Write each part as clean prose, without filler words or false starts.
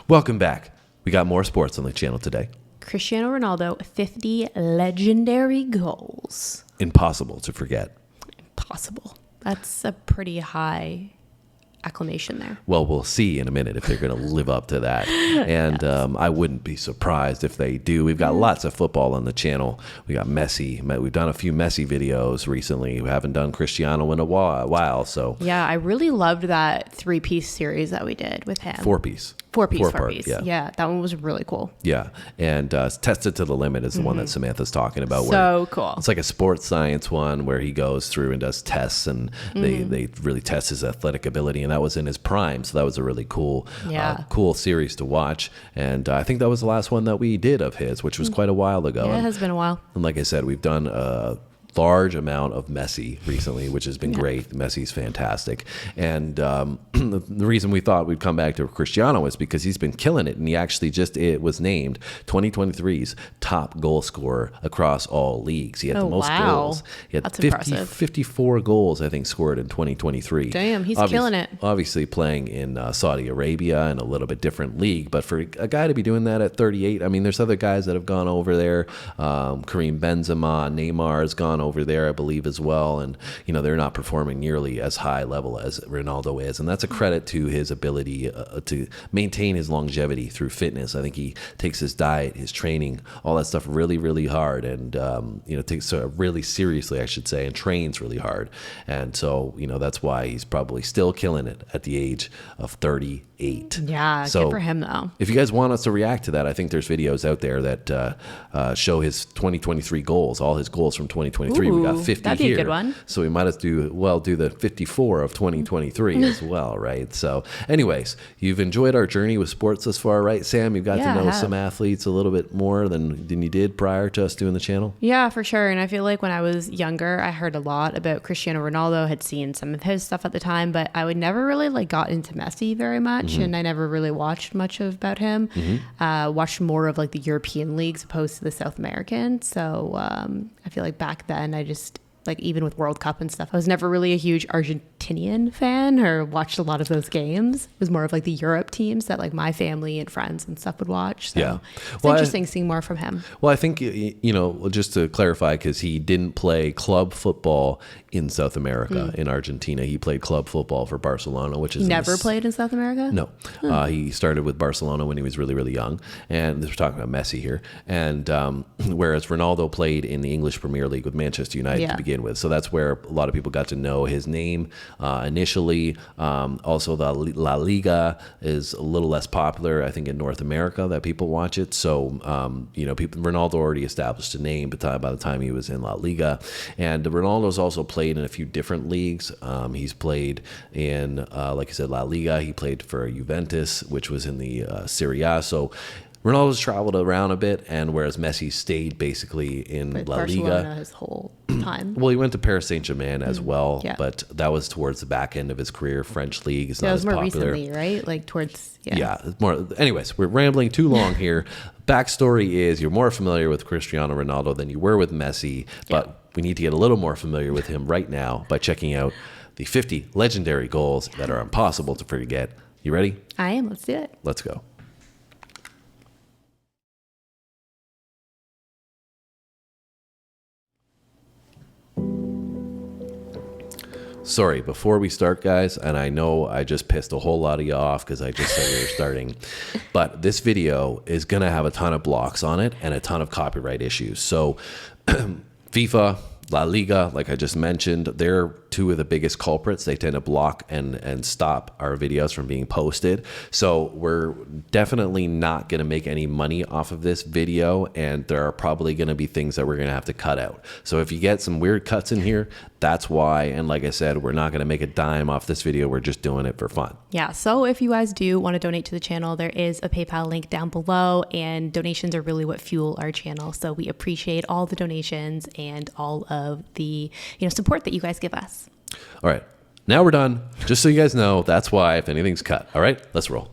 Welcome back. We got more sports on the channel today. Cristiano Ronaldo, 50 legendary goals. Impossible to forget. Impossible. That's a pretty high acclamation there. Well, we'll see in a minute if they're going to live up to that. And I wouldn't be surprised if they do. We've got lots of football on the channel. We got Messi. We've done a few Messi videos recently. We haven't done Cristiano in a while. So yeah, I really loved that 3-piece series that we did with him. 4-piece. Four piece. Yeah, that one was really cool. Yeah, and Tested to the Limit is the one that Samantha's talking about. So cool. It's like a sports science one where he goes through and does tests, and they really test his athletic ability, and that was in his prime. So that was a really cool, cool series to watch. And I think that was the last one that we did of his, which was quite a while ago. Yeah, it has been a while. And like I said, we've done large amount of Messi recently, which has been great. Messi's fantastic. And the reason we thought we'd come back to Cristiano is because he's been killing it. And he actually it was named 2023's top goal scorer across all leagues. He had the most goals. He had That's impressive. 54 goals, I think, scored in 2023. Damn, he's killing it. Obviously playing in Saudi Arabia in a little bit different league. But for a guy to be doing that at 38, I mean, there's other guys that have gone over there. Karim Benzema, Neymar has gone over there, I believe, as well. And, they're not performing nearly as high level as Ronaldo is. And that's a credit to his ability to maintain his longevity through fitness. I think he takes his diet, his training, all that stuff really, really hard. And, takes it really seriously, I should say, and trains really hard. And so, that's why he's probably still killing it at the age of 38. Yeah, so good for him, though. If you guys want us to react to that, I think there's videos out there that show his 2023 goals, all his goals from 2023. We got 50 that'd be a good one. So we might as do the 54 of 2023 as well, right? So anyways, you've enjoyed our journey with sports thus far, right, Sam? You've got to know some athletes a little bit more than you did prior to us doing the channel? Yeah, for sure. And I feel like when I was younger, I heard a lot about Cristiano Ronaldo, had seen some of his stuff at the time, but I would never really got into Messi very much. And I never really watched much about him. Watched more of the European leagues opposed to the South American. So I feel like back then I just, even with World Cup and stuff, I was never really a huge Argentinian fan or watched a lot of those games. It was more of the Europe teams that my family and friends and stuff would watch. So it's interesting seeing more from him. Well, I think, just to clarify, because he didn't play club football in South America, in Argentina. He played club football for Barcelona, which is... He never played in South America? No. He started with Barcelona when he was really, really young. And we're talking about Messi here. And whereas Ronaldo played in the English Premier League with Manchester United to begin with. So that's where a lot of people got to know his name initially. Also, the La Liga is a little less popular, I think, in North America that people watch it. So, Ronaldo already established a name by the time he was in La Liga. And Ronaldo's also played in a few different leagues. He's played in, like I said, La Liga. He played for Juventus, which was in the Serie A. So Ronaldo's traveled around a bit, and whereas Messi stayed basically in La Barcelona Liga his whole time. Well, he went to Paris Saint-Germain as well, but that was towards the back end of his career. French league is not as popular. That was more recently, right? Towards it's more. Anyways, we're rambling too long here. Backstory is you're more familiar with Cristiano Ronaldo than you were with Messi, but we need to get a little more familiar with him right now by checking out the 50 legendary goals that are impossible to forget. You ready? I am. Let's do it. Let's go. Sorry, before we start, guys, and I know I just pissed a whole lot of you off because I just said we were starting, but this video is going to have a ton of blocks on it and a ton of copyright issues. So FIFA, La Liga, like I just mentioned, they're two of the biggest culprits. They tend to block and stop our videos from being posted. So we're definitely not going to make any money off of this video, and there are probably going to be things that we're going to have to cut out. So if you get some weird cuts in here, that's why. And like I said, we're not going to make a dime off this video. We're just doing it for fun. Yeah. So if you guys do want to donate to the channel, there is a PayPal link down below, and donations are really what fuel our channel. So we appreciate all the donations and all of the support that you guys give us. All right. Now we're done. Just so you guys know, that's why if anything's cut. All right, let's roll.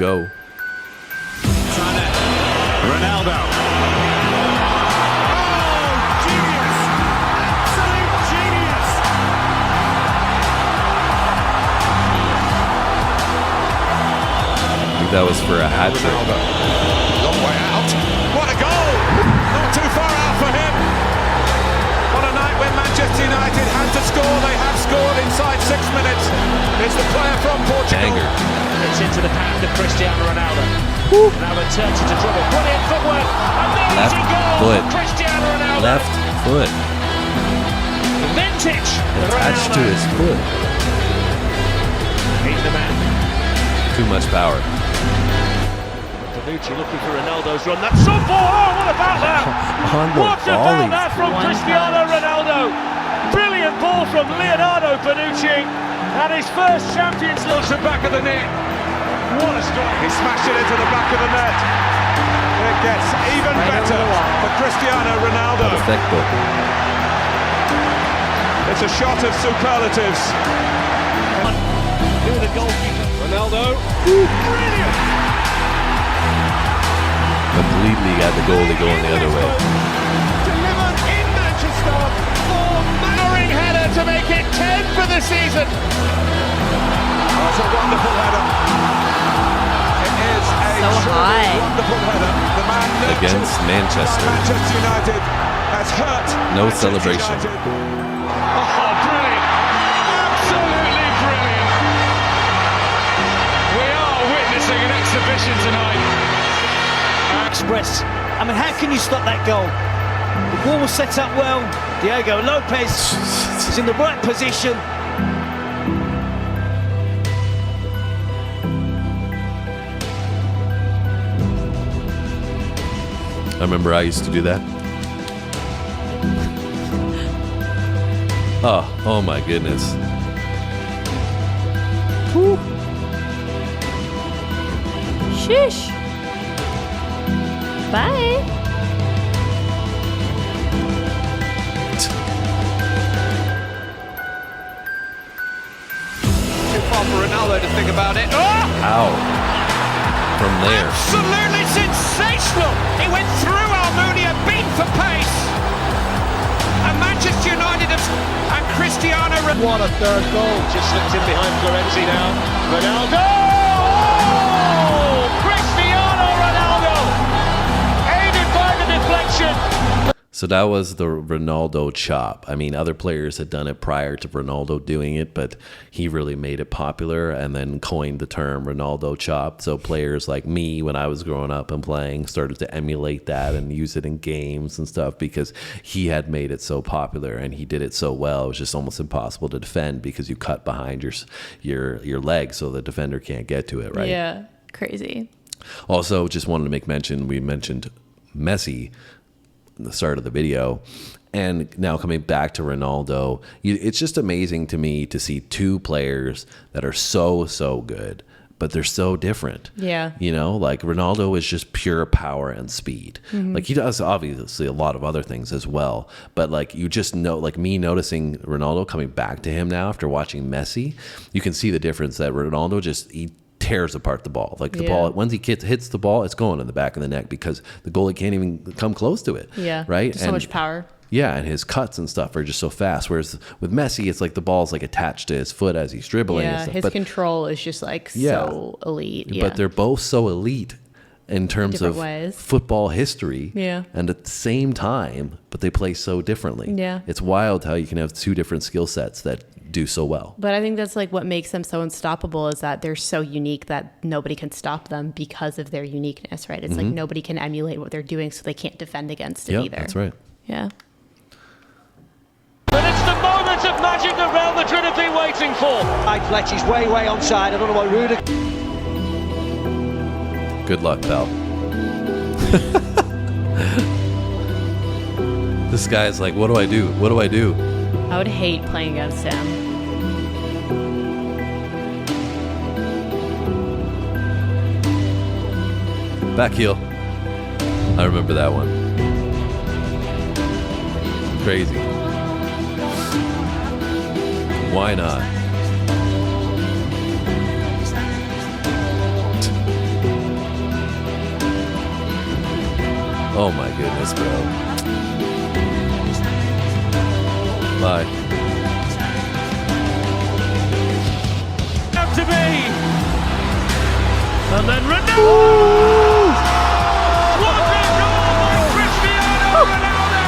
go. Ronaldo. Oh, genius! Absolute genius! I think that was for a hat trick. Long way out. What a goal! Not too far out for him. On a night when Manchester United had to score, they have scored inside 6 minutes. It's the player from Portugal. Banger. It's into the path of Cristiano Ronaldo. Ronaldo turns into trouble. Brilliant footwork. Amazing goal foot. from Cristiano Ronaldo. Left foot. Vintage. Attached to his foot. He's the man. Too much power. Bonucci looking for Ronaldo's run. That's so far. Oh, what about that? On the What about volley. that from Cristiano Ronaldo? Brilliant ball from Leonardo Bonucci. And his first Champions League. To the back of the net. What a strike. He smashed it into the back of the net. It gets even better for Cristiano Ronaldo. Perfecto. It's a shot of superlatives. To the goalkeeper. Ronaldo. Brilliant. Completely got the goalie going the other way. Delivered in Manchester for Towering header to make it 10 for the season. That's a wonderful header. It is a So high. wonderful header. The man nurtured Against Manchester. by Manchester United has hurt. No Manchester celebration. United. Oh, brilliant. Absolutely brilliant. We are witnessing an exhibition tonight. Express. I mean, how can you stop that goal? The ball was set up well. Diego Lopez is in the right position. I remember I used to do that. Oh my goodness. Shush. Bye. Too far for Ronaldo to think about it. Oh! Ow. From there. Absolutely sensational. He went through Almunia, beat for pace. And Manchester United and Cristiano Ronaldo. What a third goal. Just slipped in behind Florenzi now. Ronaldo! Oh! Cristiano Ronaldo! Aided by the deflection. So that was the Ronaldo chop. I mean, other players had done it prior to Ronaldo doing it, but he really made it popular and then coined the term Ronaldo chop. So players like me, when I was growing up and playing, started to emulate that and use it in games and stuff because he had made it so popular and he did it so well. It was just almost impossible to defend because you cut behind your leg so the defender can't get to it, right? Yeah. Crazy. Also, just wanted to make mention, we mentioned Messi the start of the video, and now coming back to Ronaldo, it's just amazing to me to see two players that are so good, but they're so different. Yeah. You know, like Ronaldo is just pure power and speed. Like he does obviously a lot of other things as well, but like you just know, like me noticing Ronaldo coming back to him now after watching Messi, you can see the difference that Ronaldo he tears apart the ball. Like the ball, once he hits the ball, it's going in the back of the net because the goalie can't even come close to it. Yeah. Right? So much power. Yeah, and his cuts and stuff are just so fast. Whereas with Messi, it's like the ball's like attached to his foot as he's dribbling and Yeah. stuff. His control is just like so elite. Yeah. But they're both so elite in terms Different of ways. football history. Yeah. And at the same time, but they play so differently. Yeah. It's wild how you can have two different skill sets that do so well. But I think that's like what makes them so unstoppable is that they're so unique that nobody can stop them because of their uniqueness, right? It's like nobody can emulate what they're doing, so they can't defend against it either. That's right. Yeah. But it's the moment of magic that Real Madrid have been waiting for. Fletch is way onside. I don't know why Rudiger. Good luck, pal. This guy's like, what do I do? What do I do? I would hate playing against him. Back heel. I remember that one. Crazy. Why not? Oh my goodness, bro. Bye. Up to me. And then Ronaldo. What a goal by Cristiano Ronaldo.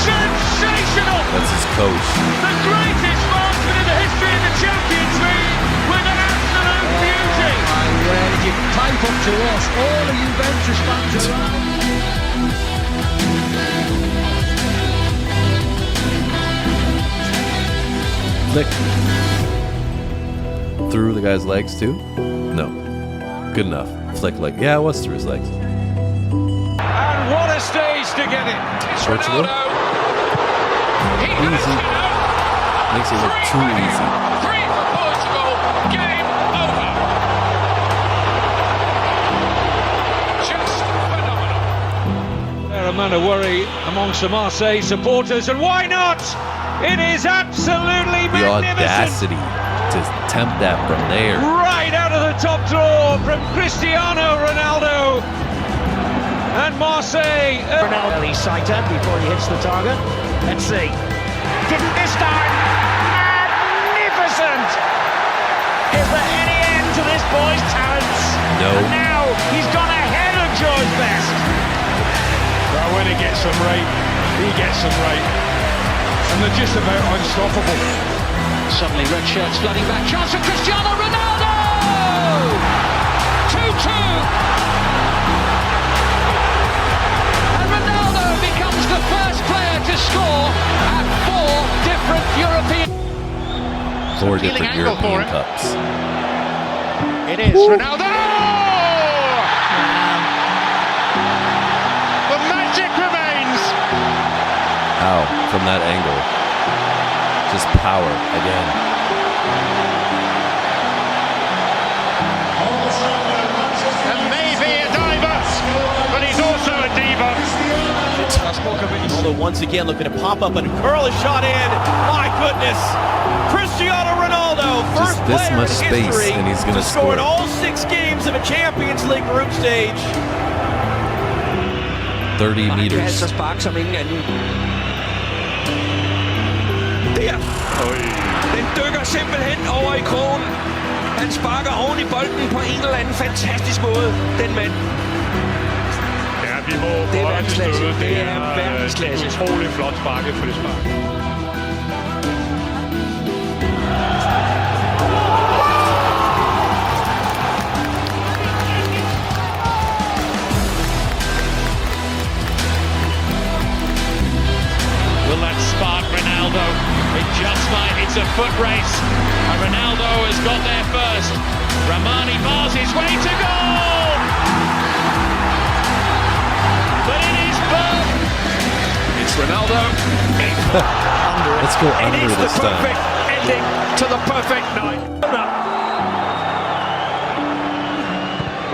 Sensational. That's his coach. The greatest marksman in the history of the Champions League with an absolute beauty. Did you pipe up to us, all the Juventus fans around? Flick. Through the guy's legs too? No. Good enough. Flick like, yeah, it was through his legs. And what a stage to get it. It's Portugal. Ronaldo. Easy. Makes it look too easy. 3 for Portugal. Game over. Just phenomenal. There a man of worry amongst the Marseille supporters, and why not? It is absolutely The magnificent. audacity to tempt that from there. Right out of the top drawer from Cristiano Ronaldo. And Marseille. Ronaldo, he's sighted before he hits the target. Let's see. Didn't this time. Magnificent! Is there any end to this boy's talents? No. And now he's gone ahead of George Best. Well, when he gets them right, he gets them right. And they're just about unstoppable. Suddenly red shirts flooding back. Chance for Cristiano Ronaldo! 2-2. And Ronaldo becomes the first player to score at 4 different European... 4 different European cups. It is Ronaldo! The magic remains. Ow, from that angle. Just power again. And maybe a diver, but he's also a diva. Ronaldo once again looking to pop up and curl a shot in. My goodness. Cristiano Ronaldo, first Just this player much in space history and he's gonna to score in score. all 6 games of a Champions League group stage. 30 meters. Der. Den dykker simpelthen over i krogen. Han sparker oven i bolden på en eller anden fantastisk måde, den mand. Ja, vi må Det er holde verdensklasse. stødet. Det er verdensklasse. Utrolig flot sparket for det spark. Will that spark Ronaldo? It just might. It's a foot race. And Ronaldo has got there first. Ramani bars his way to goal. But it is Berg. It's Ronaldo. Let's go And under it's the this time. perfect ending to the perfect night.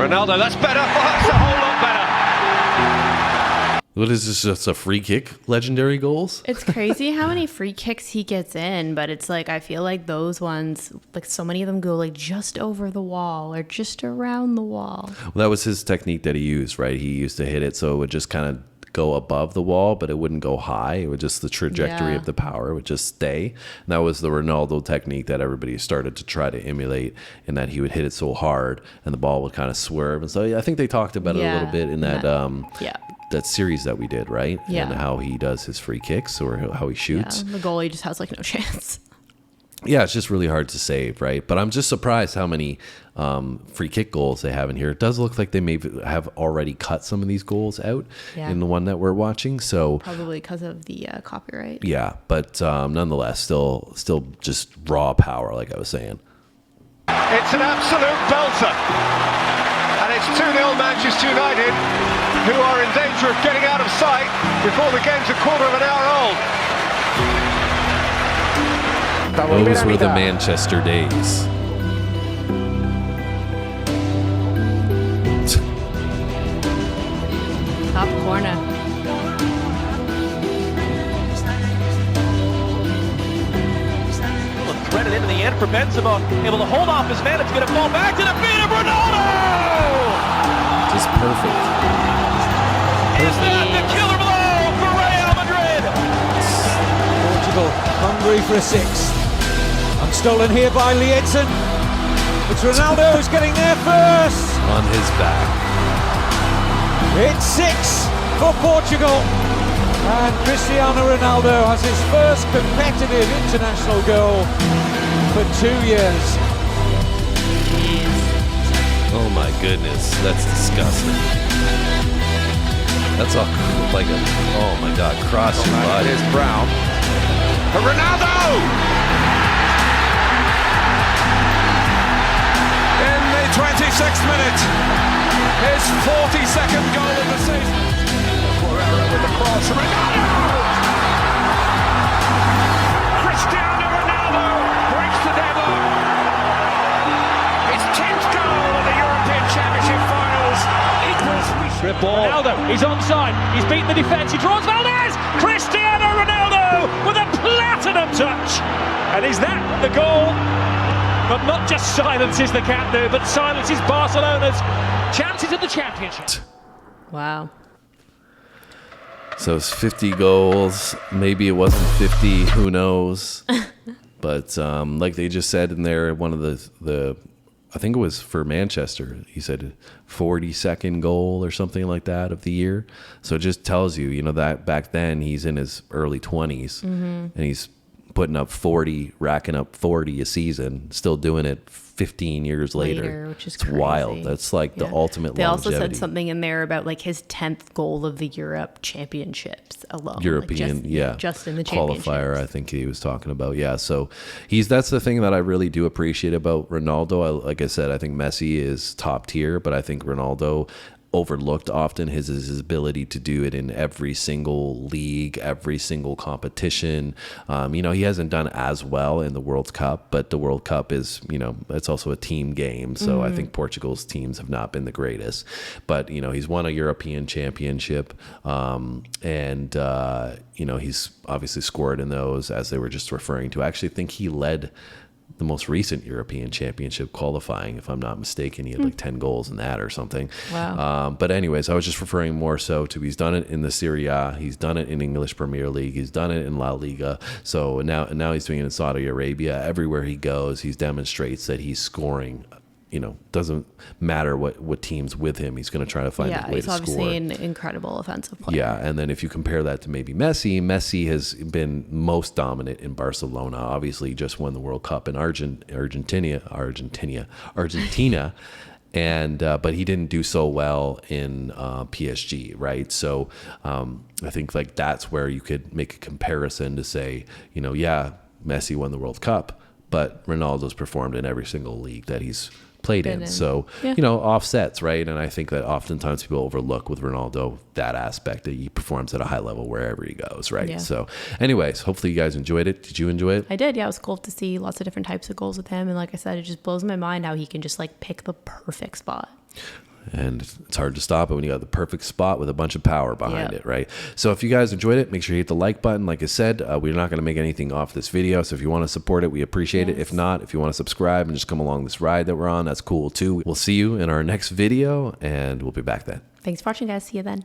Ronaldo, that's better. Oh, that's a whole lot better. What is this? Just a free kick? Legendary goals? It's crazy how many free kicks he gets in, but it's like I feel like those ones, like so many of them go like just over the wall or just around the wall. Well, that was his technique that he used, right? He used to hit it so it would just kind of go above the wall, but it wouldn't go high. It would just, the trajectory Yeah. of the power would just stay. And that was the Ronaldo technique that everybody started to try to emulate, in that he would hit it so hard and the ball would kind of swerve. And so I think they talked about it a little bit in that that series that we did, right? Yeah. And how he does his free kicks or how he shoots. Yeah, the goalie just has like no chance. Yeah, it's just really hard to save, right? But I'm just surprised how many free kick goals they have in here. It does look like they may have already cut some of these goals out in the one that we're watching. So Probably because of the copyright. yeah, but nonetheless, still just raw power, like I was saying. It's an absolute belter. And it's 2-0 Manchester United, who are in danger of getting out of sight before the game's a quarter of an hour old. Those were the Manchester days. Top corner. Threaded into the end for Benzema. Able to hold off his man. It's going to fall back to the feet of Ronaldo! Just perfect. Is that the killer blow for Real Madrid? Portugal hungry for a sixth. And stolen here by Liedson. It's Ronaldo who's getting there first. On his back. It's 6 for Portugal. And Cristiano Ronaldo has his first competitive international goal for 2 years. Oh my goodness, that's disgusting. That's all like a, oh my God, cross your body. Here's Brown. For Ronaldo! In the 26th minute, his 42nd goal of the season. With the cross, Ronaldo! Cristiano Ronaldo breaks the deadlock. His 10th goal of the European Championship Finals equals. Good ball. Ronaldo, he's onside. He's beaten the defence. He draws Valdez. Cristiano Ronaldo with a platinum touch. And is that the goal? But not just silences the Camp Nou, but silences Barcelona's chances of the championship. Wow. So it's 50 goals. Maybe it wasn't 50. Who knows? But like they just said in there, one of the I think it was for Manchester. He said 42nd goal or something like that of the year. So it just tells you, that back then he's in his early 20s and he's putting up 40, racking up 40 a season, still doing it 15 years later. Which is it's crazy. wild. That's like the ultimate They longevity. also said something in there about like his 10th goal of the Europe Championships alone. European, just in the qualifier, I think he was talking about. Yeah, so that's the thing that I really do appreciate about Ronaldo. Like I said, I think Messi is top tier, but I think Ronaldo overlooked often his ability to do it in every single league, every single competition. He hasn't done as well in the World Cup, but the World Cup is, it's also a team game. So I think Portugal's teams have not been the greatest, but he's won a European championship, and he's obviously scored in those, as they were just referring to. I actually think he led the most recent European Championship qualifying, if I'm not mistaken. He had like 10 goals in that or something. Wow. But anyways, I was just referring more so to, he's done it in the Serie A, he's done it in English Premier League, he's done it in La Liga. So now he's doing it in Saudi Arabia. Everywhere he goes, he demonstrates that he's scoring. Doesn't matter what team's with him, he's going to try to find a way to score. He's obviously an incredible offensive player. Yeah, and then if you compare that to maybe Messi has been most dominant in Barcelona. Obviously, just won the World Cup in Argentina, and but he didn't do so well in PSG, right? So I think like that's where you could make a comparison to say, Messi won the World Cup, but Ronaldo's performed in every single league that he's played in. So, offsets, right? And I think that oftentimes people overlook with Ronaldo that aspect, that he performs at a high level wherever he goes, right? Yeah. So anyways, hopefully you guys enjoyed it. Did you enjoy it? I did. Yeah, it was cool to see lots of different types of goals with him. And like I said, it just blows my mind how he can just like pick the perfect spot. And it's hard to stop it when you got the perfect spot with a bunch of power behind it, right? So if you guys enjoyed it, make sure you hit the like button. Like I said, we're not going to make anything off this video. So if you want to support it, we appreciate it. If not, if you want to subscribe and just come along this ride that we're on, that's cool too. We'll see you in our next video, and we'll be back then. Thanks for watching, guys. See you then.